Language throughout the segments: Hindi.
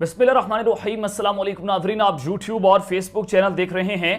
बिस्मिल्लाहिर्रहमानिर्रहीम। अस्सलाम वालेकुम नाज़रीन, आप यूट्यूब और फेसबुक चैनल देख रहे हैं।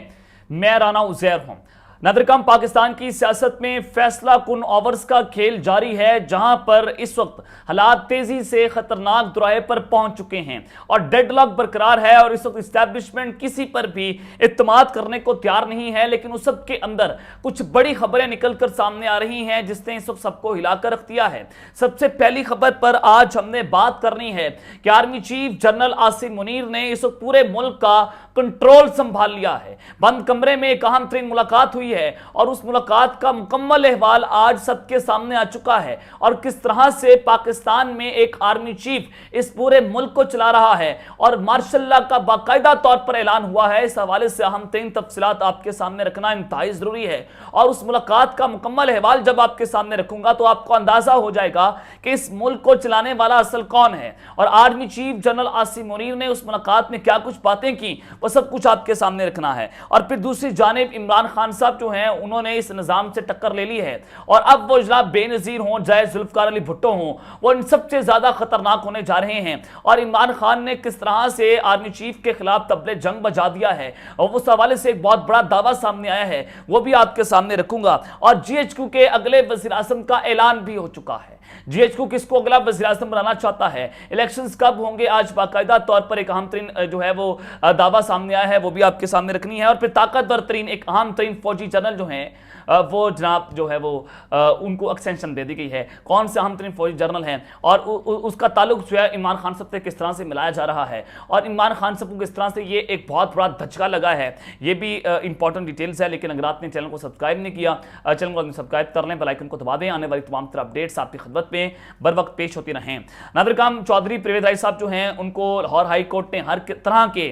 मैं राना उज़ैर हूं। नाज़रीन, पाकिस्तान की सियासत में फैसला कुन ओवर्स का खेल जारी है, जहां पर इस वक्त हालात तेजी से खतरनाक दुराहे पर पहुंच चुके हैं और डेडलॉक बरकरार है और इस वक्त इस्टेब्लिशमेंट किसी पर भी इत्मीनाद करने को तैयार नहीं है। लेकिन उस सब के अंदर कुछ बड़ी खबरें निकलकर सामने आ रही हैं जिसने इस वक्त सबको हिलाकर रख दिया है। सबसे पहली खबर पर आज हमने बात करनी है कि army chief general Asim Munir ने इस वक्त पूरे मुल्क का कंट्रोल संभाल लिया है। बंद कमरे में एक अहम तरीन मुलाकात हुई है और उस मुलाकात का मुकम्मल अहवाल आज सबके सामने आ चुका है और किस तरह से पाकिस्तान में एक आर्मी चीफ इस पूरे मुल्क को चला रहा है और मार्शल लॉ का बाकायदा तौर पर ऐलान हुआ है। इस हवाले से अहम तरीन तफसीलात आपके सामने रखना इंतहाई जरूरी है और उस मुलाकात का मुकम्मल अहवाल जब आपके सामने रखूंगा तो आपको अंदाजा हो जाएगा कि इस मुल्क को चलाने वाला असल कौन है और army chief general Asim Munir ने उस मुलाकात में क्या कुछ बातें की वो सब कुछ आपके सामने रखना है। और फिर दूसरी जानिब इमरान खान साहब जो हैं उन्होंने इस निजाम से टक्कर ले ली है और अब वो जनाब बेनजीर हों चाहे जुल्फकार अली भुट्टो हों, वो इन सबसे ज्यादा खतरनाक होने जा रहे हैं। और इमरान खान ने किस तरह से आर्मी चीफ के खिलाफ तबले जंग बजा दिया है और उस हवाले से एक बहुत बड़ा दावा सामने आया है, वो भी आपके सामने रखूंगा। और जीएचक्यू के अगले वज़ीर आज़म का ऐलान भी हो चुका है। जीएचक्यू किसको अगला वज़ीर आज़म बनाना चाहता है, इलेक्शंस कब होंगे, आज बाकायदा तौर पर एक अहम तरीन जो है वो दावा सामने आया है, वो भी आपके सामने रखनी है। और फिर ताकतवर तरीन एक अहम तरीन फौजी जनरल जो हैं वो जनाब जो है वो उनको एक्सटेंशन दे दी गई है। कौन से अहम तरीन फौजी जनरल हैं और उसका ताल्लुक जो है इमरान खान साहब से किस तरह से मिलाया जा रहा है और इमरान खान साहब को किस तरह से ये एक बहुत बड़ा धचका लगा है, ये भी इंपॉर्टेंट डिटेल्स है। लेकिन अगर आपने चैनल को सब्सक्राइब नहीं किया, चैनल को सब्सक्राइब कर लें, बेल आइकन को दबा दें, आने वाली तमाम तरह अपडेट्स आपकी खिदमत में बर वक्त पेश होती रहें। नाज़रीन, चौधरी परवेज राय साहब जो हैं उनको लाहौर हाई कोर्ट ने हर तरह के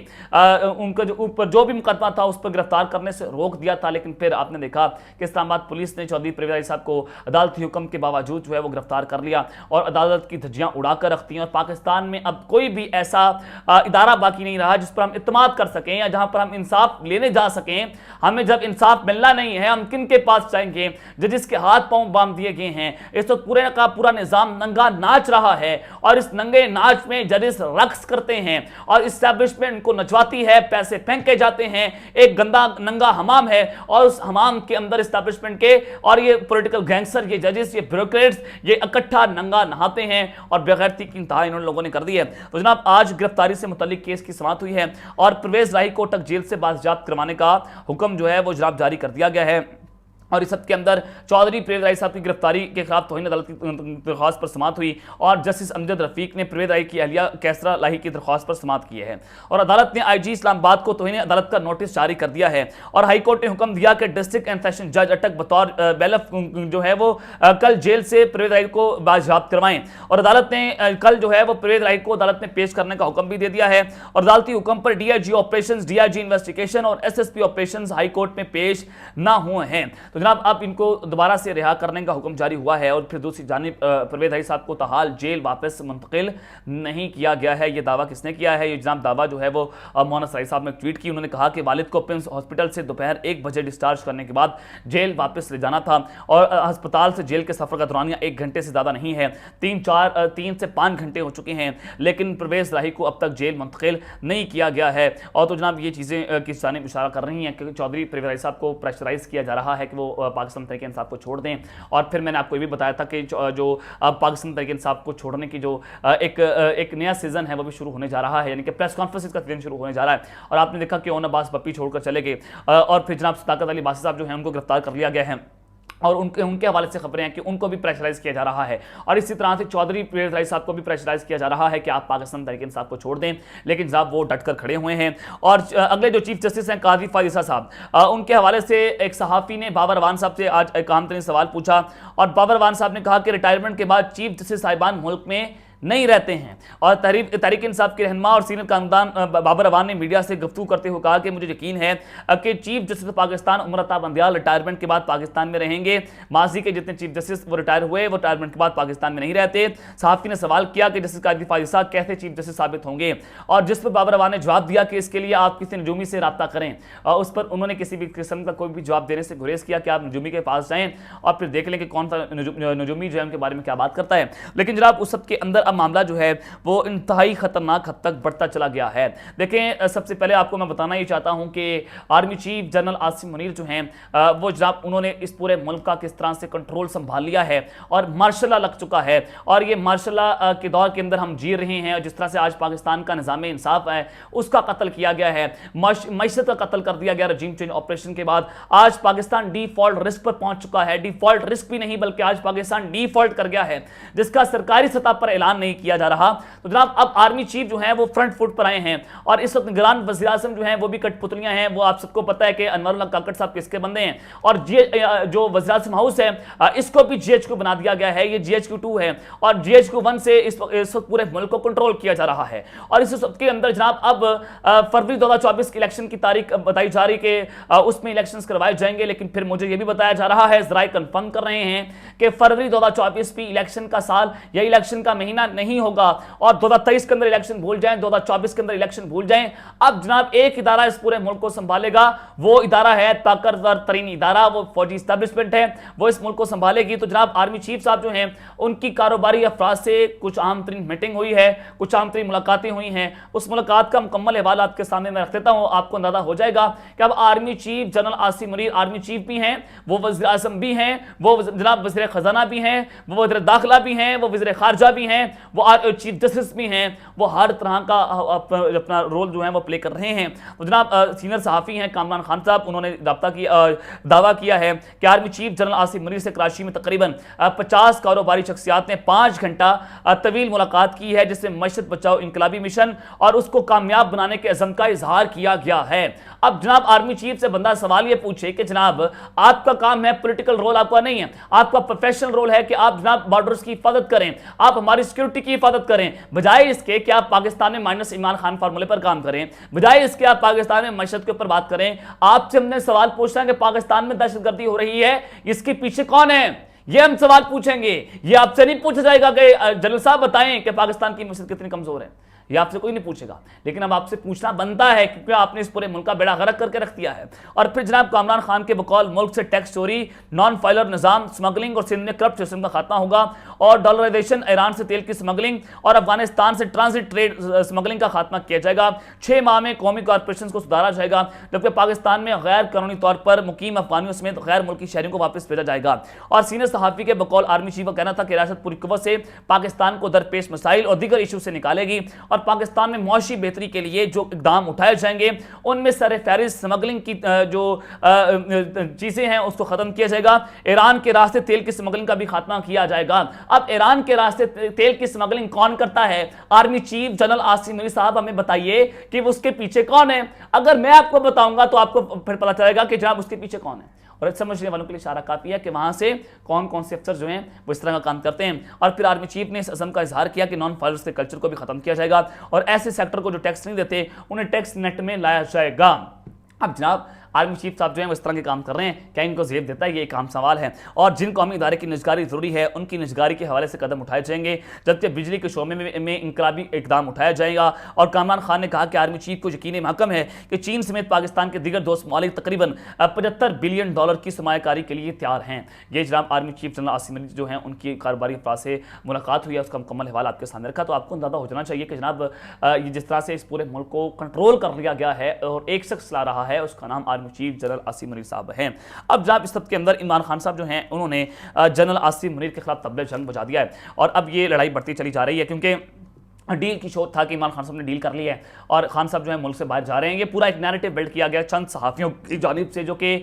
उनका जो ऊपर जो भी मुकदमा था उस पर गिरफ्तार करने से रोक दिया था। लेकिन फिर आपने देखा कि इस्लामाबाद पुलिस ने चौधरी परवेज राय साहब को अदालती हुक्म के बावजूद जो है वो गिरफ्तार कर लिया और अदालत की धज्जियां उड़ाकर रखती हैं। और पाकिस्तान में अब कोई भी ऐसा इदारा बाकी नहीं रहा जिस पर हम इत्मीनाद कर सकें या जहां पर हम इंसाफ लेने जा सकें। हमें जब इंसाफ मिलना नहीं है हम किन के पास जाएंगे, जजिस के हाथ पांव बांध दिए गए हैं। इस वक्त पूरे का पूरा निजाम नंगा नाच रहा है और इस नंगे नाच में जजिस रक्स करते हैं और इस्टेब्लिशमेंट को नचवाती है, पैसे फेंके जाते हैं। एक गंदा नंगा हमाम है और उस हमाम के अंदर इस्टेब्लिशमेंट के और ये पॉलिटिकल गैंगस्टर, ये जजेस, ये ब्यूरोक्रेट्स, ये इकट्ठा नंगा नहाते हैं और बेगैरती की इंतहा इन लोगों ने कर दी है। तो जनाब आज गिरफ्तारी से मुतल्लिक केस की समाअत हुई है और परवेज राय को तक जेल से बाज़ियाफ्त करवाने का हुक्म जो है वो जनाब जारी कर दिया गया है। और इस सब के अंदर चौधरी परवेज राय साहब की गिरफ्तारी के खिलाफ तौहीन अदालत की दरख्वास्त पर समाअत हुई और जस्टिस अमजद रफीक ने परवेज राय की अहलिया कैसरा लाही की दरख्वास्त पर समाअत की है और अदालत ने आईजी इस्लामाबाद को तौहीन अदालत का नोटिस जारी कर दिया है। और हाई कोर्ट ने हुक्म दिया कि डिस्ट्रिक्ट एंड सेशन जज अटक बतौर बेलफ जो है वो कल जेल से परवेज राय को बाज़ियाफ्त करवाएं। और अदालत ने कल जो है वो परवेज राय को अदालत में पेश करने का हुक्म भी दे दिया है और अदालती हुक्म पर डीआईजी ऑपरेशन, डीआईजी इन्वेस्टिगेशन और एसएसपी ऑपरेशन हाई कोर्ट में पेश ना हुए हैं। तो जनाब अब इनको दोबारा से रिहा करने का हुक्म जारी हुआ है और फिर दूसरी जानिब परवेज राय साहब को ताहाल जेल वापस मुंतकिल नहीं किया गया है। ये दावा किसने किया है? ये जनाब दावा जो है वो मोहनस राय साहब ने ट्वीट की। उन्होंने कहा कि वालिद को प्रिंस हॉस्पिटल से दोपहर 1 बजे डिस्चार्ज करने के बाद जेल वापस ले जाना था और अस्पताल से जेल के सफर का दौरानिया 1 घंटे से ज्यादा नहीं है, 3 से 5 घंटे हो चुके हैं। लेकिन परवेज राय को अब तक जेल मुंतकिल नहीं किया गया है। और तो जनाब ये चीजें किस जानिब इशारा कर रही हैं कि चौधरी परवेज राय साहब को प्रेशराइज किया जा रहा है कि वो पाकिस्तान तहरीक इंसाफ को छोड़ दें। और फिर मैंने आपको ये भी बताया था कि जो पाकिस्तान तहरीक इंसाफ को छोड़ने की जो एक नया सीजन है वो भी शुरू होने जा रहा है, यानी कि प्रेस कॉन्फ्रेंस का सीजन शुरू होने जा रहा है। और आपने देखा कि ओन अब्बास बप्पी छोड़कर चले गए और फिर जनाब सदाकत अली बासी साहब जो हैं उनको गिरफ्तार कर लिया गया है और उनके हवाले से खबरें हैं कि उनको भी प्रेशराइज किया जा रहा है। और इसी तरह से चौधरी परवेज राय साहब को भी प्रेशराइज किया जा रहा है कि आप पाकिस्तान तहरीक इंसाफ को छोड़ दें। लेकिन जनाब वो डटकर खड़े हुए हैं। और अगले जो चीफ जस्टिस हैं काजी फारिसा साहब, उनके हवाले से एक सहाफ़ी ने बाबर अवान साहब से आज एक अहम तरीन सवाल पूछा और बाबर अवान साहब ने कहा कि रिटायरमेंट के बाद चीफ जस्टिस साहिबान मुल्क में नहीं रहते हैं। और तहरीक इंसाफ के रहनुमा और सीनियर कानूनदान बाबर अवान ने मीडिया से गुफ्तगू करते हुए कहा कि मुझे यकीन है कि chief justice Pakistan Umar Ata Bandial retirement के बाद पाकिस्तान में रहेंगे। माजी के जितने चीफ जस्टिस वो रिटायर हुए वो रिटायरमेंट के बाद पाकिस्तान में नहीं रहते। सहाफ़ी ने सवाल किया कि जस्टिस काजी फारिसा कैसे चीफ जस्टिस साबित होंगे और जिस पर बाबर अवान ने जवाब दिया कि इसके लिए आप किसी नजूमी से रब्ता करें। और उस पर उन्होंने किसी भी किस्म का कोई भी जवाब देने से गुरेज किया कि आप नजूमी के पास जाएं और फिर देख लें कि कौन सा नजूमी जो है उनके बारे में क्या बात करता है। लेकिन जनाब उस सब के अंदर अब मामला जो है वो इंतहाई खतरनाक हद तक बढ़ता चला गया है। देखें, सबसे पहले आपको मैं बताना ही चाहता हूं कि army chief general Asim Munir जो हैं वो जनाब उन्होंने इस पूरे मुल्क का किस तरह से कंट्रोल संभाल लिया है और मार्शल लॉ लग चुका है। और ये मार्शल लॉ के दौर के अंदर हम जी रहे हैं और जिस तरह से आज पाकिस्तान का निज़ाम इंसाफ है उसका कत्ल किया गया है, मईशत का कत्ल कर दिया गया रजीम चेंज ऑपरेशन के बाद। आज पाकिस्तान डिफॉल्ट रिस्क पर पहुंच चुका है। डिफॉल्ट रिस्क भी नहीं बल्कि आज पाकिस्तान डिफॉल्ट कर गया है, जिसका सरकारी सतह पर ऐलान नहीं किया जा रहा। तो जनाब अब आर्मी चीफ जो है वो फ्रंट फुट पर आए हैं और इस वक्त निगरान वज़ीर आज़म जो है वो भी कठपुतलियां हैं। वो आप सबको पता है कि अनवरुल्लाह काकड़ साहब किसके बंदे हैं और जो वज़ीर आज़म हाउस है इसको भी GHQ बना दिया गया है। ये GHQ-2 है और GHQ-1 से इस वक्त पूरे मुल्क को कंट्रोल किया जा रहा है। और इस वक्त के अंदर जनाब अब फरवरी 2024 की इलेक्शन की तारीख बताई जा रही कि उसमें इलेक्शंस करवाए जाएंगे, लेकिन फिर मुझे यह भी बताया जा रहा है, जराए कंफर्म कर रहे हैं कि फरवरी 2024 भी इलेक्शन का साल या इलेक्शन का महीना नहीं होगा और 2023 के अंदर इलेक्शन भूल जाएं, 2024 के अंदर इलेक्शन भूल जाएं। अब जनाब एक इदारा इस पूरे मुल्क को संभालेगा, वो इदारा है ताकतवर तरीन इदारा, वो फौजी एस्टेब्लिशमेंट है, वो इस मुल्क को संभालेगी। तो जनाब आर्मी चीफ साहब जो हैं उनकी कारोबारी अफराद से कुछ आम तरीन मीटिंग हुई है, कुछ आम तरीन मुलाकातें हुई हैं। उस मुलाकात का मुकम्मल हवाला आपके सामने मैं रख देता हूं, आपको अंदाजा हो जाएगा कि अब army chief general Asim Munir army chief भी हैं, वो वज़ीर आज़म भी हैं, वो जनाब वज़ीर खजाना भी हैं, वो वज़ीर दाखिला भी हैं, वो वज़ीर खारजा भी हैं, वो चीफ जस्टिस भी हैं। वो हर तरह का अपना रोल जो है वो प्ले कर रहे हैं। तो जनाब सीनियर सहाफ़ी हैं कामरान खान साहब, उन्होंने दावा किया है कि army chief general Asim Munir से कराची में तकरीबन 50 कारोबारी शख्सियात ने 5 घंटा तवील मुलाकात की है, जिसमें मशरक़ बचाओ इनकलाबी मिशन और उसको कामयाब बनाने के अज़म का इजहार किया गया है। अब जनाब आर्मी चीफ से बंदा सवाल ये पूछे कि जनाब आपका काम है, पॉलिटिकल रोल आपका नहीं है, आपका प्रोफेशनल रोल है कि आप जनाब बॉर्डर्स की हिफाजत करें, आप हमारी सिक्योरिटी की हिफाजत करें, बजाय इसके कि आप पाकिस्तान में माइनस इमरान खान फार्मूले पर काम करें, बजाय इसके आप पाकिस्तान में मशरक़ के ऊपर बात करें। आपसे हमने सवाल पूछना है कि पाकिस्तान में दहशतगर्दी हो रही है, इसके पीछे कौन है, ये हम सवाल पूछेंगे। ये आपसे नहीं पूछा जाएगा कि जनरल साहब बताएं कि पाकिस्तान की मशरक़ कितनी कमजोर है, ये आपसे कोई नहीं पूछेगा, लेकिन अब आपसे पूछना बनता है क्योंकि आपने इस पूरे मुल्क का बेड़ा गर्क करके रख दिया है। और फिर जनाब कामरान खान के बकौल मुल्क से टैक्स चोरी, नॉन फाइलर निजाम, स्मगलिंग और सिंध में करप्ट सिस्टम का खात्मा होगा और डॉलराइजेशन, ईरान से तेल की स्मगलिंग और अफगानिस्तान से ट्रांजिट ट्रेड स्मगलिंग का खात्मा किया जाएगा। 6 माह में कौमी कॉरपोरेशन को सुधारा जाएगा, जबकि पाकिस्तान में गैर कानूनी तौर पर मुकीम अफगानियों समेत गैर मुल्की शहरियों को वापस भेजा जाएगा। और सीनियर सहाफ़ी के बकौल आर्मी चीफ का कहना था कि रियासत पूरी कुव्वत से पाकिस्तान को दरपेश मसाइल और दीगर इशू से निकालेगी और पाकिस्तान में मुआशी बेहतरी के लिए जो इकदाम उठाए जाएंगे उनमें सर फहरिस्त स्मगलिंग की जो चीजें हैं उसको खत्म किया जाएगा। ईरान के रास्ते तेल की स्मगलिंग का भी खात्मा किया जाएगा। अब ईरान के रास्ते तेल की स्मगलिंग कौन करता है? Army chief general Asim Munir साहब हमें बताइए कि उसके पीछे कौन है। अगर मैं आपको बताऊंगा तो आपको फिर पता चलेगा कि जनाब उसके पीछे कौन है, और समझने वालों के लिए इशारा काफी है कि वहां से कौन कौन से अफसर जो हैं वो इस तरह का काम करते हैं। और फिर आर्मी चीफ ने इस अज़म का इजहार किया कि नॉन फाइलर्स के कल्चर को भी खत्म किया जाएगा और ऐसे सेक्टर को जो टैक्स नहीं देते उन्हें टैक्स नेट में लाया जाएगा। अब जनाब आर्मी चीफ साहब जो हैं वो इस तरह के काम कर रहे हैं, क्या इनको ज़ेब देता है, ये एक आम सवाल है। और जिन कौमी इदारे की निजगारी ज़रूरी है उनकी निजगारी के हवाले से कदम उठाए जाएंगे, जबकि बिजली के शोबे में इनकलाबी इकदाम उठाया जाएगा। और कामरान खान ने कहा कि आर्मी चीफ को यकीनी महकम है कि चीन समेत पाकिस्तान के दीगर दोस्त ममालिक तकरीबन $75 बिलियन की सरमायाकारी के लिए तैयार हैं। ये जनाब army chief general Asim Munir जो हैं उनकी कारोबारी अफराद से मुलाकात हुई है, उसका मुकम्मल हवाला आपके सामने रखा। तो आपको अंदाजा हो जाना चाहिए कि जनाब ये जिस तरह से इस पूरे मुल्क को कंट्रोल कर लिया गया है और एक शख्स ला रहा है, उसका नाम army chief general Asim Munir साहब हैं। अब जनाब इस सब के अंदर इमरान खान साहब जो हैं उन्होंने जनरल आसिम मुनीर के खिलाफ तबले जंग बजा दिया है और अब ये लड़ाई बढ़ती चली जा रही है, क्योंकि डील की शोध था कि इमरान खान साहब ने डील कर ली है और खान साहब जो है मुल्क से बाहर जा रहे हैं। ये पूरा एक नैरेटिव बिल्ड किया गया चंद सहाफ़ियों की जानिब से जो कि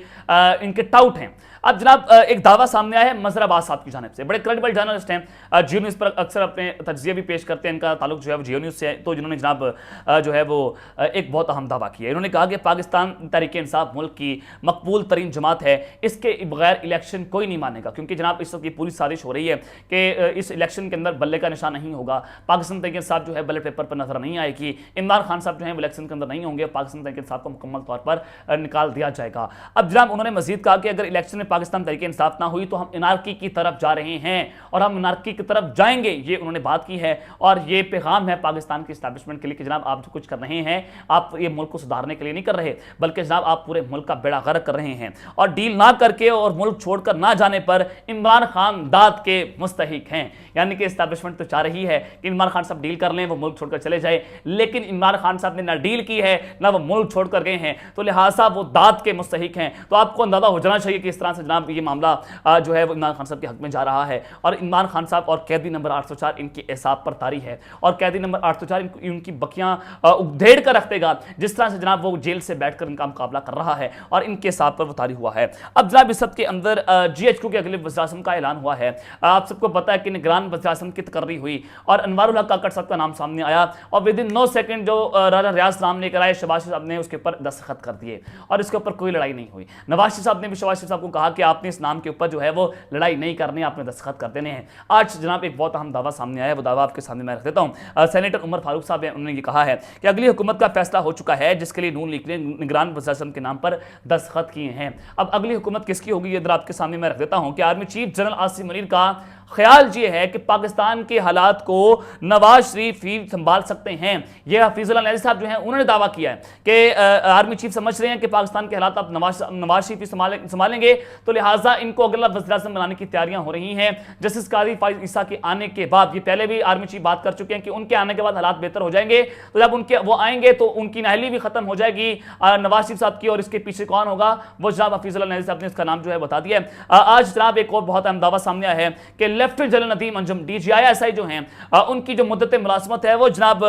इनके टाउट हैं। अब जनाब एक दावा सामने आया है मजहर अब्बास साहब की जानिब से, बड़े क्रेडिबल जर्नलिस्ट हैं, जियो न्यूज़ पर अक्सर अपने तज्जिए भी पेश करते हैं, इनका ताल्लुक जो है वो जियो न्यूज़ से है। तो जिन्होंने जनाब जो है वो एक बहुत अहम दावा किया, इन्होंने कहा कि पाकिस्तान तहरीक इंसाफ मुल्क की मकबूल तरीन जमात है, इसके बगैर इलेक्शन कोई नहीं मानेगा, क्योंकि जनाब इस वक्त की पूरी साजिश हो रही है कि इस इलेक्शन के अंदर बल्ले का निशान नहीं होगा। पाकिस्तान तहरीक इंसाफ साहब जो है बैलेट पेपर पर नजर नहीं आएगी, इमरान खान साहब जो है इलेक्शन के अंदर नहीं होंगे, पाकिस्तान तहरीक इंसाफ को मुकम्मल तौर पर निकाल दिया जाएगा। अब जनाब उन्होंने मजीद कहा कि अगर इलेक्शन में पाकिस्तान तहरीक इंसाफ ना हुई तो हम इनारकी की तरफ जा रहे हैं और हम इनारकी की तरफ जाएंगे, ये उन्होंने बात की है। और ये पैगाम है पाकिस्तान की एस्टैब्लिशमेंट के लिए कि जनाब आप जो कुछ कर रहे हैं आप ये मुल्क को सुधारने के लिए नहीं कर रहे, बल्कि जनाब आप पूरे मुल्क का बेड़ा गर्क कर रहे हैं। और डील ना करके और मुल्क छोड़कर ना जाने पर इमरान खान दाद के मुस्तहिक हैं। यानी कि एस्टैब्लिशमेंट तो चाह रही है कि इमरान खान साहब डील कर लें, वो मुल्क छोड़कर चले जाए, लेकिन इमरान खान साहब ने ना डील की है ना वो मुल्क छोड़कर गए हैं, तो लिहाजा वो दाद के मुस्तहिक हैं। तो आपको अंदाजा हो जाना चाहिए कि इस तरह से जनाब ये मामला जो है वो इमरान खान साहब के हक में जा रहा है। और इमरान खान साहब और कैदी नंबर 804 इनकी एहसाब पर तारी है और कैदी नंबर 804 इनकी बकियां उधेड़ कर रख देगा, जिस तरह से जनाब वो जेल से बैठकर इनका मुकाबला कर रहा है और इनके हिसाब पर वो तारी हुआ है। अब जनाब इस सब के अंदर GHQ के अगले वज़ीर-ए-आज़म का ऐलान हुआ है। आप सबको पता है कि निगरान वज़ीर-ए-आज़म की तकर्री हुई और अनवारुल हक काकड़ साहब का नाम सामने आया और विद इन 9 सेकंड जो राजा रियाज नाम लेकर आए शहबाज शरीफ साहब ने उसके ऊपर दस्तखत कर दिए और इसके ऊपर कोई लड़ाई नहीं हुई। नवाज शरीफ साहब ने भी शहबाज शरीफ साहब को कहा कि आपने इस नाम के ऊपर जो है वो लड़ाई नहीं करनी, आपने दस्तखत कर देने हैं। आज जनाब एक बहुत अहम दावा सामने आया है, वो दावा आपके सामने मैं रख देता हूं। सेनेटर उमर फारूक साहब उन्होंने ये कहा है कि अगली हुकूमत का फैसला हो चुका है जिसके लिए नून लीग ने निगरान वज़ीर-ए-आज़म के नाम पर दस्तखत किए हैं। अब अगली हुकूमत किसकी होगी ये आपके सामने मैं रख देता हूं कि army chief general Asim Munir का ख्याल ये है कि पाकिस्तान के हालात को नवाज शरीफ ही संभाल सकते हैं। यह हफीजुल्लाह नैज़ी साहब जो हैं उन्होंने दावा किया है कि आर्मी चीफ समझ रहे हैं कि पाकिस्तान के हालात अब नवाज शरीफ ही संभालेंगे, तो लिहाजा इनको अगला वज़ीर-ए-आज़म बनाने की तैयारियां हो रही हैं। जस्टिस काजी फाइज ईसा के आने के बाद, ये पहले भी आर्मी चीफ बात कर चुके हैं कि उनके आने के बाद हालात बेहतर हो जाएंगे, तो जब उनके वो आएंगे तो उनकी नाहली भी खत्म हो जाएगी नवाज शरीफ साहब की। और इसके पीछे कौन होगा वो जनाब हफीजुल्लाह नैज़ी साहब ने इसका नाम जो है बता दिया है। आज जनाब एक और बहुत अहम दावा सामने आया है कि lieutenant general Nadeem Anjum DGI-SI जो हैं उनकी जो मुद्दत मुलाजमत है वो जनाब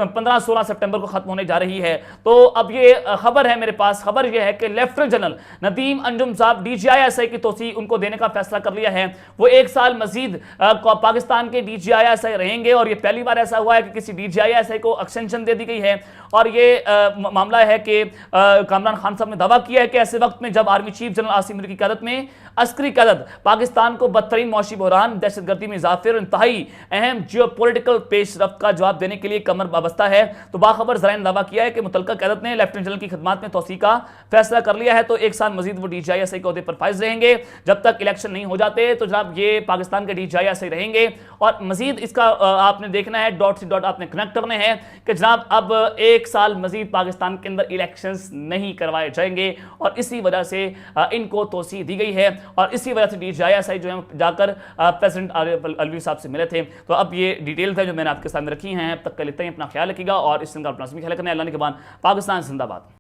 15-16 सितंबर को खत्म होने जा रही है। तो अब ये खबर है मेरे पास, खबर ये है कि लेफ्टिनेंट जनरल नदीम अंजुम साहब DGI-SI की तोसी उनको देने का फैसला कर लिया है। वो 1 साल मजीद पाकिस्तान के DGI-SI रहेंगे और ये पहली बार ऐसा हुआ है कि किसी DGI-SI को एक्सटेंशन दे दी गई है। और ये मामला है कि कामरान खान साहब ने दावा किया है कि ऐसे वक्त में जब army chief general Asim Munir की क़यादत में अस्करी क़यादत पाकिस्तान को बदतरीन मौशी बहरान, दहशतगर्दी में इजाफे और इंतहाई अहम जियोपॉलिटिकल पेशरफ्त का जवाब देने के लिए कमर वाबस्ता है, तो बाखबर ज़राए ने दावा किया है कि मुतल्लिका क़यादत ने लेफ्टिनेंट जनरल की खिदमत में तोसी का फैसला कर लिया है। तो 1 साल मजीद वो DGI-SI के ओहदे पर फाइज रहेंगे जब तक इलेक्शन नहीं हो जाते। तो जनाब ये पाकिस्तान के DGI-SI रहेंगे और मजीद इसका आपने देखना है, डॉट से डॉट आपने कनेक्ट करने हैं कि जनाब अब 1 साल मजीद पाकिस्तान के अंदर इलेक्शंस नहीं करवाए जाएंगे और इसी वजह से इनको तोसी दी गई है और इसी वजह से DGI-SI जो है जाकर प्रेसिडेंट अलवी साहब से मिले थे। तो अब ये डिटेल्स है जो मैंने आपके सामने रखी हैं। अब तक के लिए अपना ख्याल रखिएगा और इस ख्याल रखना है। अल्लाह ने के बाद पाकिस्तान जिंदाबाद।